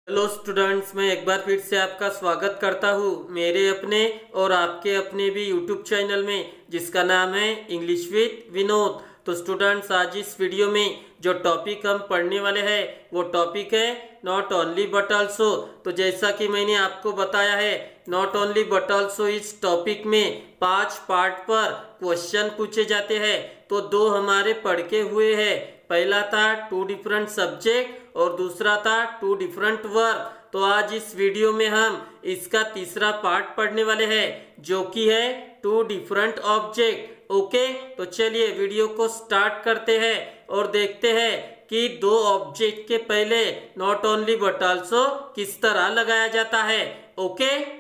Hello students, मैं एक बार फिर से आपका स्वागत करता हूँ मेरे अपने और आपके अपने भी यूट्यूब चैनल में, जिसका नाम है इंग्लिश विद विनोद। तो स्टूडेंट्स, आज इस वीडियो में जो टॉपिक हम पढ़ने वाले हैं वो टॉपिक है नॉट ओनली बट ऑल्सो। तो जैसा कि मैंने आपको बताया है, नॉट ओनली बट ऑल्सो इस टॉपिक में 5 पार्ट पर क्वेश्चन पूछे जाते हैं। तो 2 हमारे पढ़ के हुए हैं। पहला था 2 डिफरेंट सब्जेक्ट और दूसरा था 2 डिफरेंट वर्ब। तो आज इस वीडियो में हम इसका तीसरा पार्ट पढ़ने वाले हैं, जो कि है 2 डिफरेंट ऑब्जेक्ट। ओके, तो चलिए वीडियो को स्टार्ट करते हैं और देखते हैं कि 2 ऑब्जेक्ट के पहले नॉट ओनली बट ऑल्सो किस तरह लगाया जाता है। ओके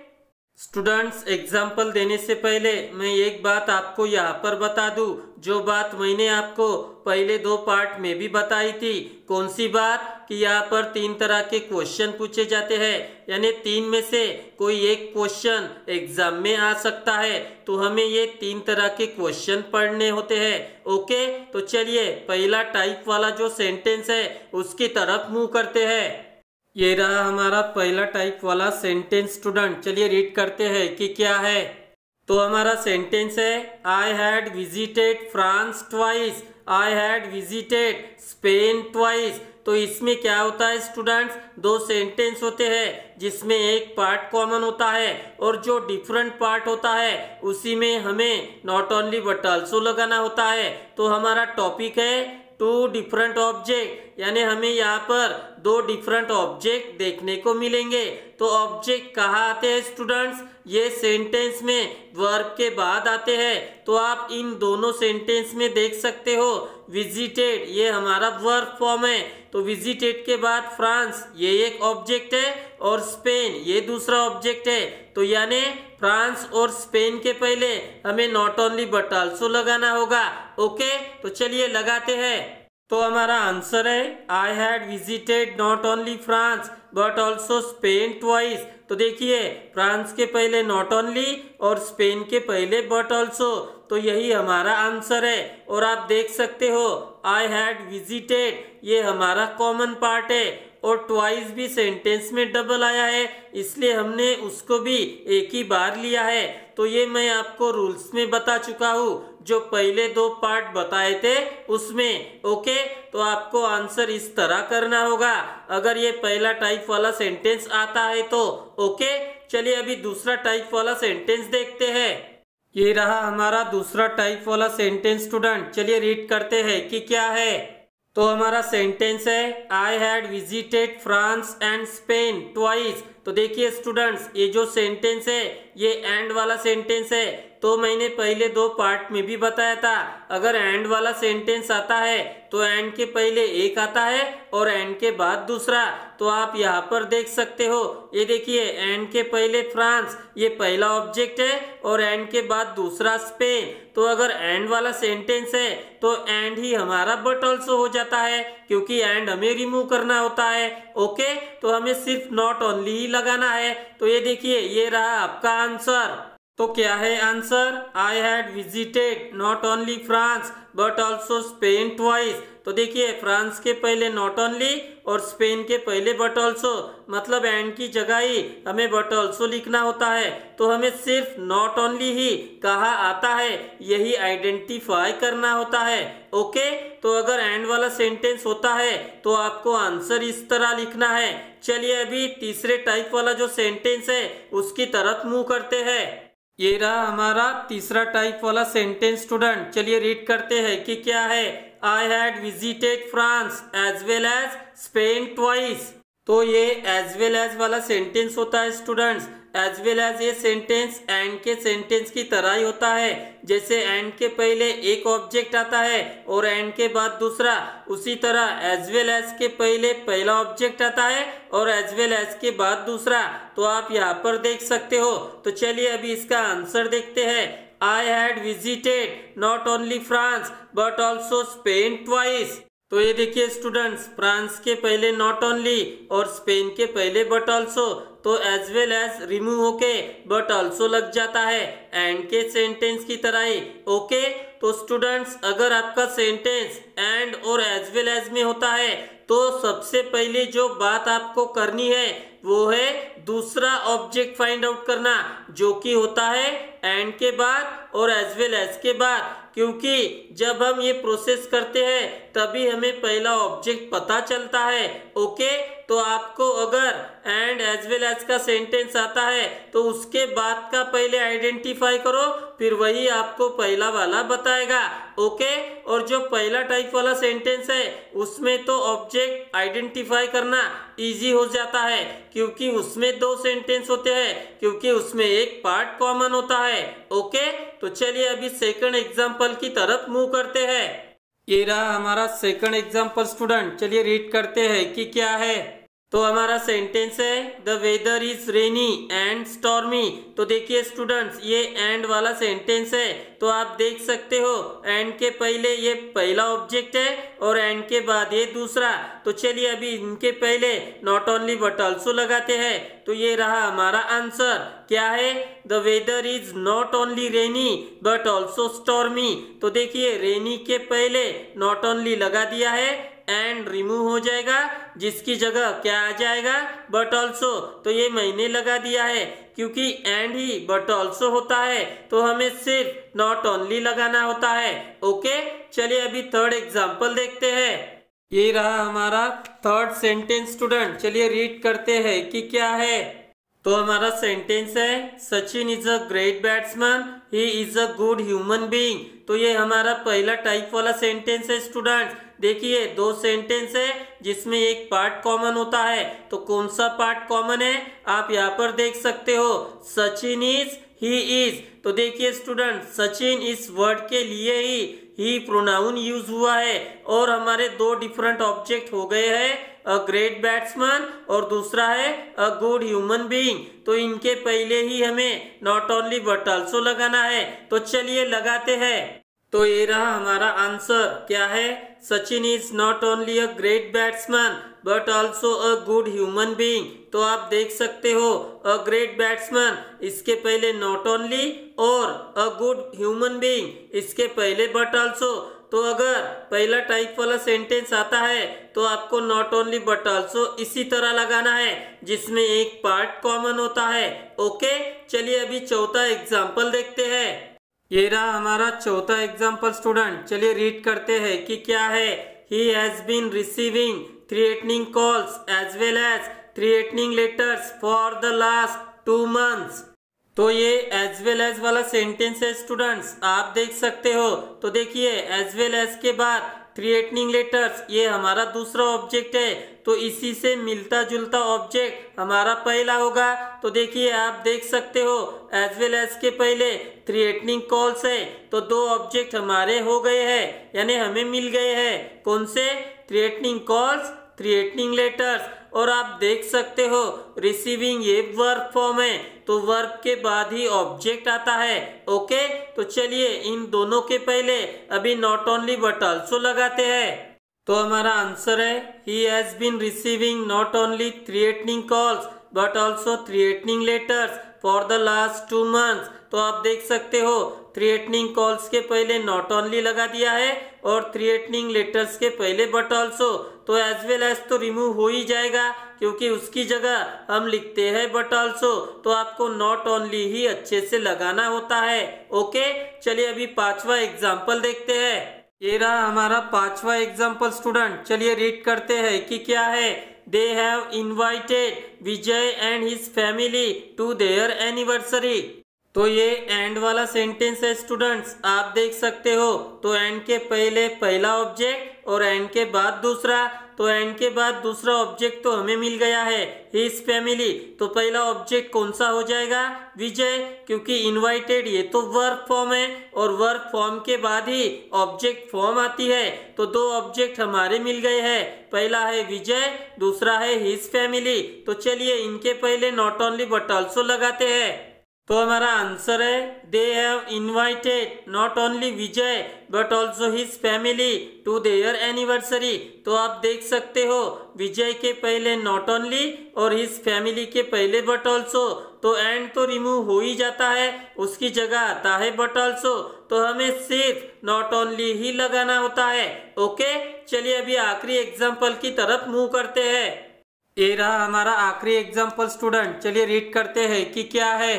स्टूडेंट्स, एग्जाम्पल देने से पहले मैं एक बात आपको यहाँ पर बता दूं, जो बात मैंने आपको पहले 2 पार्ट में भी बताई थी। कौन सी बात? कि यहाँ पर 3 तरह के क्वेश्चन पूछे जाते हैं, यानी 3 में से कोई एक क्वेश्चन एग्जाम में आ सकता है। तो हमें ये 3 तरह के क्वेश्चन पढ़ने होते हैं। ओके, तो चलिए पहला टाइप वाला जो सेंटेंस है उसकी तरफ मूव करते हैं। ये रहा हमारा पहला टाइप वाला सेंटेंस। स्टूडेंट, चलिए रीड करते हैं कि क्या है। तो हमारा सेंटेंस है, I had visited France twice, I had visited Spain twice. तो इसमें क्या होता है स्टूडेंट्स, 2 सेंटेंस होते हैं जिसमें एक पार्ट कॉमन होता है और जो डिफरेंट पार्ट होता है उसी में हमें नॉट ओनली बट ऑल्सो लगाना होता है। तो हमारा टॉपिक है 2 डिफरेंट ऑब्जेक्ट, यानी हमें यहाँ पर 2 डिफरेंट ऑब्जेक्ट देखने को मिलेंगे। तो ऑब्जेक्ट कहाँ आते हैं स्टूडेंट्स? ये सेंटेंस में वर्ब के बाद आते हैं। तो आप इन दोनों सेंटेंस में देख सकते हो, विजिटेड ये हमारा वर्ब फॉर्म है, तो विजिटेड के बाद फ्रांस ये एक ऑब्जेक्ट है और स्पेन ये दूसरा ऑब्जेक्ट है। तो यानी फ्रांस और स्पेन के पहले हमें नॉट ओनली बट ऑल्सो लगाना होगा। ओके, तो चलिए लगाते हैं। तो हमारा आंसर है, I had visited not only France but also Spain twice. तो देखिए, फ्रांस के पहले नॉट ओनली और स्पेन के पहले बट ऑल्सो, तो यही हमारा आंसर है। और आप देख सकते हो, आई हैड विजिटेड ये हमारा कॉमन पार्ट है और ट्वाइस भी सेंटेंस में डबल आया है, इसलिए हमने उसको भी एक ही बार लिया है। तो ये मैं आपको रूल्स में बता चुका हूँ, जो पहले 2 पार्ट बताए थे उसमें। ओके, तो आपको आंसर इस तरह करना होगा अगर ये पहला टाइप वाला सेंटेंस आता है तो। ओके, चलिए अभी दूसरा टाइप वाला सेंटेंस देखते हैं। ये रहा हमारा दूसरा टाइप वाला सेंटेंस। स्टूडेंट, चलिए रीड करते हैं कि क्या है। तो हमारा सेंटेंस है, I had visited France and Spain twice. तो देखिए स्टूडेंट्स, ये जो सेंटेंस है ये एंड वाला सेंटेंस है। तो मैंने पहले 2 पार्ट में भी बताया था, अगर एंड वाला सेंटेंस आता है तो एंड के पहले एक आता है और एंड के बाद दूसरा। तो आप यहाँ पर देख सकते हो, ये देखिए एंड के पहले फ्रांस ये पहला ऑब्जेक्ट है और एंड के बाद दूसरा स्पेन। तो अगर एंड वाला सेंटेंस है तो एंड ही हमारा बट ऑल्सो हो जाता है, क्योंकि एंड हमें रिमूव करना होता है। ओके, तो हमें सिर्फ नॉट ओनली ही लगाना है। तो ये देखिए, ये रहा आपका आंसर। तो क्या है answer? I had visited not only France but also Spain twice. तो देखिए, फ्रांस के पहले नॉट ओनली और स्पेन के पहले बट ऑल्सो, मतलब एंड की जगह ही हमें बट ऑल्सो लिखना होता है। तो हमें सिर्फ नॉट ओनली ही कहाँ आता है यही आइडेंटिफाई करना होता है। ओके, तो अगर एंड वाला सेंटेंस होता है तो आपको आंसर इस तरह लिखना है। चलिए अभी तीसरे टाइप वाला जो सेंटेंस है उसकी तरफ मूव करते हैं। ये रहा हमारा तीसरा टाइप वाला सेंटेंस। स्टूडेंट, चलिए रीड करते हैं कि क्या है। I had visited France as well as Spain twice. तो ये एज वेल एज वाला सेंटेंस होता है स्टूडेंट्स। एज वेल एज ये सेंटेंस एंड के सेंटेंस की तरह ही होता है, जैसे एंड के पहले एक ऑब्जेक्ट आता है और एंड के बाद दूसरा, उसी तरह एज वेल एज के पहले पहला ऑब्जेक्ट आता है और एज वेल एज के बाद दूसरा। तो आप यहाँ पर देख सकते हो। तो चलिए अभी इसका आंसर देखते हैं। आई had visited not only France but also Spain twice. तो ये देखिए स्टूडेंट्स, फ्रांस के पहले नॉट ओनली और स्पेन के पहले बट ऑल्सो, तो एज वेल एज रिमूव होके बट ऑल्सो लग जाता है एंड के सेंटेंस की तरह ही। ओके, तो स्टूडेंट्स अगर आपका सेंटेंस एंड और एज वेल एज में होता है तो सबसे पहले जो बात आपको करनी है वो है दूसरा ऑब्जेक्ट फाइंड आउट करना, जो कि होता है एंड के बाद और एज वेल एज के बाद, क्योंकि जब हम ये प्रोसेस करते हैं तभी हमें पहला ऑब्जेक्ट पता चलता है। ओके, तो आपको अगर एंड एज वेल एज का सेंटेंस आता है तो उसके बाद का पहले आइडेंटिफाई करो, फिर वही आपको पहला वाला बताएगा। ओके, और जो पहला टाइप वाला सेंटेंस है उसमें तो ऑब्जेक्ट आइडेंटिफाई करना इजी हो जाता है, क्योंकि उसमें दो सेंटेंस होते हैं, क्योंकि उसमें एक पार्ट कॉमन होता है। ओके, तो चलिए अभी सेकंड एग्जांपल की तरफ मूव करते हैं। ये रहा हमारा सेकंड एग्जांपल स्टूडेंट, चलिए रीड करते हैं कि क्या है। तो हमारा सेंटेंस है the weather is rainy and stormy. तो देखिए स्टूडेंट्स, ये एंड वाला सेंटेंस है, तो आप देख सकते हो एंड के पहले ये पहला ऑब्जेक्ट है और एंड के बाद ये दूसरा। तो चलिए अभी इनके पहले नॉट ओनली बट ऑल्सो लगाते हैं। तो ये रहा हमारा आंसर, क्या है, the weather is not only rainy but also stormy. तो देखिए रेनी के पहले नॉट ओनली लगा दिया है, एंड रिमूव हो जाएगा, जिसकी जगह क्या आ जाएगा, बट ऑल्सो। तो ये मैंने लगा दिया है, क्योंकि एंड ही बट ऑल्सो होता है तो हमें सिर्फ नॉट ओनली लगाना होता है। ओके, चलिए अभी थर्ड एग्जांपल देखते हैं। ये रहा हमारा थर्ड सेंटेंस स्टूडेंट, चलिए रीड करते हैं कि क्या है। तो हमारा सेंटेंस है Sachin is a great batsman, he is a good human being. तो ये हमारा पहला टाइप वाला सेंटेंस है स्टूडेंट्स। देखिए दो सेंटेंस है जिसमें एक पार्ट कॉमन होता है, तो कौन सा पार्ट कॉमन है आप यहाँ पर देख सकते हो, सचिन इज, ही इज। तो देखिए स्टूडेंट, सचिन इस वर्ड के लिए ही प्रोनाउन यूज हुआ है, और हमारे दो डिफरेंट ऑब्जेक्ट हो गए हैं, अ ग्रेट बैट्समैन और दूसरा है अ गुड ह्यूमन बीइंग। तो इनके पहले ही हमें नॉट ओनली बट ऑल्सो लगाना है, तो चलिए लगाते हैं। तो ये रहा हमारा आंसर, क्या है, Sachin is not only a great batsman but also a good human being. तो आप देख सकते हो अ ग्रेट बैट्समैन इसके पहले नॉट ओनली और अ गुड ह्यूमन बीइंग इसके पहले बट ऑल्सो। तो अगर पहला टाइप वाला सेंटेंस आता है तो आपको नॉट ओनली बट ऑल्सो इसी तरह लगाना है, जिसमें एक पार्ट कॉमन होता है। ओके, चलिए अभी चौथा एग्जाम्पल देखते हैं। ये रहा हमारा चौथा एग्जाम्पल स्टूडेंट, चलिए रीड करते हैं कि क्या है। He has been receiving threatening calls as well as threatening letters for the last 2 months। तो ये एज वेल एज वाला सेंटेंस है स्टूडेंट्स, आप देख सकते हो। तो देखिए एज वेल एज के बाद थ्रेटनिंग लेटर्स, ये हमारा दूसरा ऑब्जेक्ट है, तो इसी से मिलता जुलता ऑब्जेक्ट हमारा पहला होगा। तो देखिए आप देख सकते हो एज वेल एज के पहले थ्रेटनिंग कॉल्स है, तो दो ऑब्जेक्ट हमारे हो गए हैं, यानी हमें मिल गए हैं। कौन से, थ्रेटनिंग कॉल्स, थ्रेटनिंग लेटर्स। और आप देख सकते हो रिसीविंग ये वर्ब फॉर्म है, तो वर्ब के बाद ही ऑब्जेक्ट आता है। ओके, तो चलिए इन दोनों के पहले अभी नॉट ओनली बट ऑल्सो लगाते हैं। तो हमारा आंसर है he has been receiving not only threatening calls but also threatening letters for the last 2 months। तो आप देख सकते हो थ्रेटनिंग कॉल्स के पहले नॉट ओनली लगा दिया है और थ्रेटनिंग लेटर्स के पहले बट ऑल्सो। तो एज वेल एज तो रिमूव हो ही जाएगा, क्योंकि उसकी जगह हम लिखते हैं बट ऑल्सो, तो आपको नॉट ओनली ही अच्छे से लगाना होता है। ओके, चलिए अभी पांचवा एग्जाम्पल देखते हैं। ये रहा हमारा पांचवा एग्जाम्पल स्टूडेंट, चलिए रीड करते हैं कि क्या है। They have invited Vijay and his family to their anniversary. तो ये एंड वाला सेंटेंस है स्टूडेंट्स, आप देख सकते हो। तो एंड के पहले पहला ऑब्जेक्ट और एंड के बाद दूसरा, तो एंड के बाद दूसरा ऑब्जेक्ट तो हमें मिल गया है हिज फैमिली। तो पहला ऑब्जेक्ट कौन सा हो जाएगा, विजय, क्योंकि इनवाइटेड ये तो वर्ब फॉर्म है और वर्ब फॉर्म के बाद ही ऑब्जेक्ट फॉर्म आती है। तो दो ऑब्जेक्ट हमारे मिल गए हैं, पहला है विजय, दूसरा है हिज फैमिली। तो चलिए इनके पहले नॉट ओनली बट ऑल्सो लगाते हैं। तो हमारा आंसर है they have invited not only Vijay but also his family to their anniversary. तो आप देख सकते हो विजय के पहले नॉट ओनली और हिज फैमिली के पहले बट ऑल्सो, तो एंड तो रिमूव हो ही जाता है, उसकी जगह आता है बट ऑल्सो। तो हमें सिर्फ नॉट ओनली ही लगाना होता है। ओके, चलिए अभी आखिरी एग्जाम्पल की तरफ मूव करते हैं। ये रहा हमारा आखिरी एग्जाम्पल स्टूडेंट। चलिए रीड करते हैं कि क्या है।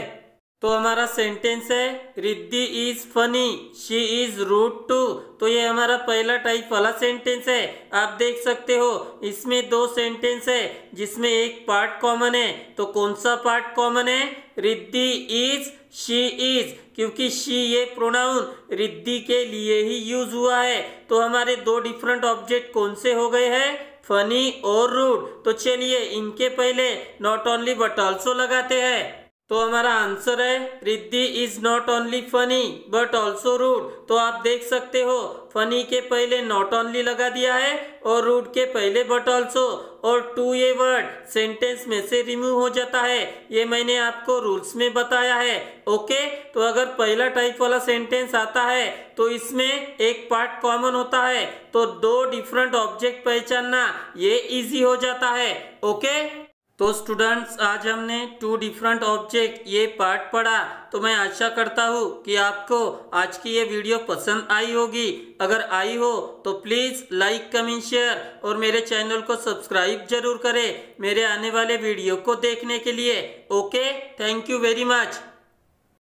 तो हमारा सेंटेंस है Riddhi is funny, she is rude too. तो ये हमारा पहला टाइप वाला सेंटेंस है। आप देख सकते हो इसमें दो सेंटेंस है जिसमें एक पार्ट कॉमन है। तो कौन सा पार्ट कॉमन है? रिद्धि इज, शी इज, क्योंकि शी ये प्रोनाउन रिद्धि के लिए ही यूज हुआ है। तो हमारे दो डिफरेंट ऑब्जेक्ट कौन से हो गए हैं? फनी और रूड। तो चलिए इनके पहले नॉट ओनली बट ऑल्सो लगाते हैं। तो हमारा आंसर है Riddhi is not only funny but also rude. तो आप देख सकते हो फनी के पहले नॉट ओनली लगा दिया है और रूड के पहले बट ऑल्सो, और टू ये वर्ड सेंटेंस में से रिमूव हो जाता है। ये मैंने आपको रूल्स में बताया है। ओके, तो अगर पहला टाइप वाला सेंटेंस आता है तो इसमें एक पार्ट कॉमन होता है, तो दो डिफरेंट ऑब्जेक्ट पहचानना ये इजी हो जाता है। ओके, तो स्टूडेंट्स आज हमने टू डिफरेंट ऑब्जेक्ट ये पार्ट पढ़ा। तो मैं आशा करता हूँ कि आपको आज की ये वीडियो पसंद आई होगी। अगर आई हो तो प्लीज़ लाइक, कमेंट, शेयर और मेरे चैनल को सब्सक्राइब जरूर करें मेरे आने वाले वीडियो को देखने के लिए। Okay, thank you very much.